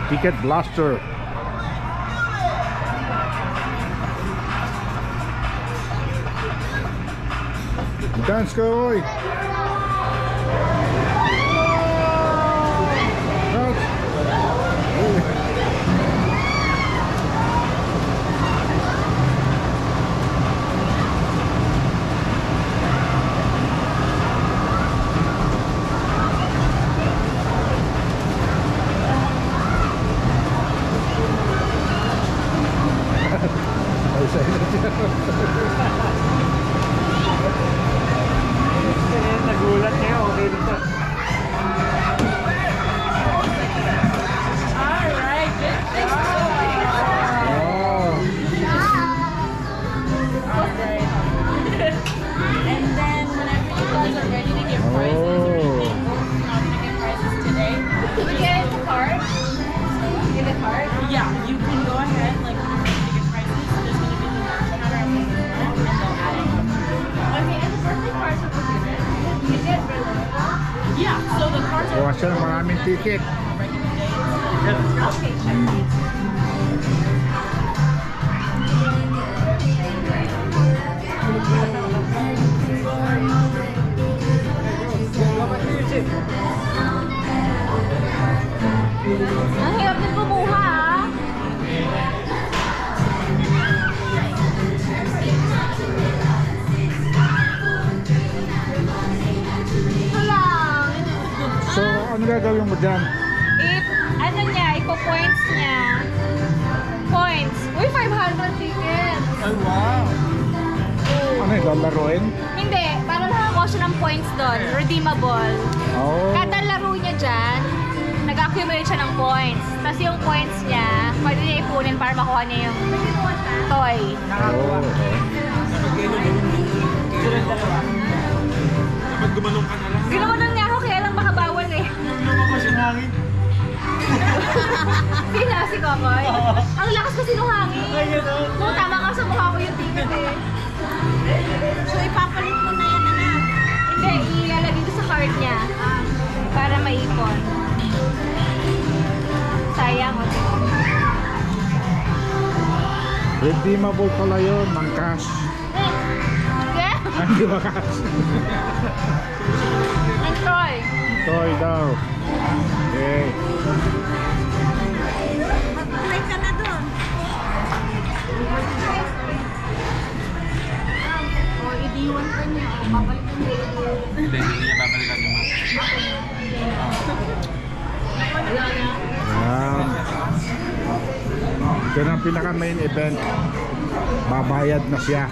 Ticket Blaster. Dance ka, oy! Nagulat kayo, okay dito. Alright, good job. And then whenever you guys are ready to give prizes, you can give prizes today. You get the card. You get the card? Yeah, you can go ahead, like, to give prizes. There's going to be the counter and they'll add it. Okay, and the birthday cards are given. You did really well. Yeah, so the cards are... Gawa siya ng maraming ticket. Okay, check these. Ang hirap din kumuha, ah. Ito lang. So, ano gagawin mo dyan? Ano niya, ipo-points niya. Points. Uy, 500 tickets. Ay, wow! Ano yun, lalaroin? Hindi, para nakakuha siya ng points doon. Redeemable. Oh. Kada laro niya dyan, nag-accumulate siya ng points. Tapos yung points niya, pwede niya ipunin para makuha niya yung toy. Oh. Dapat gumanong ka na lang. Ginawanan niya ako, kaya lang baka bawal eh. Lumakas yung hangin. Sila si Kokoy. Ang lakas kasi nung hangin. Ayun, oh. No, tama ka sa mukha ko yung ticket eh. So ipapalit mo na yan, anak. Hindi, ilalagay ko sa card niya. Para maipon. Sayang o. Redeemable pala yun, ng cash. Okay? Hindi ba cash? Ang toy. Toy daw. Okay. Mag-play ka na doon. O, idiwan ka niya. O, babalikan niya. Hindi niya babalikan yung mga. Yan. Ito na ang pinaka main event. Babayad na siya.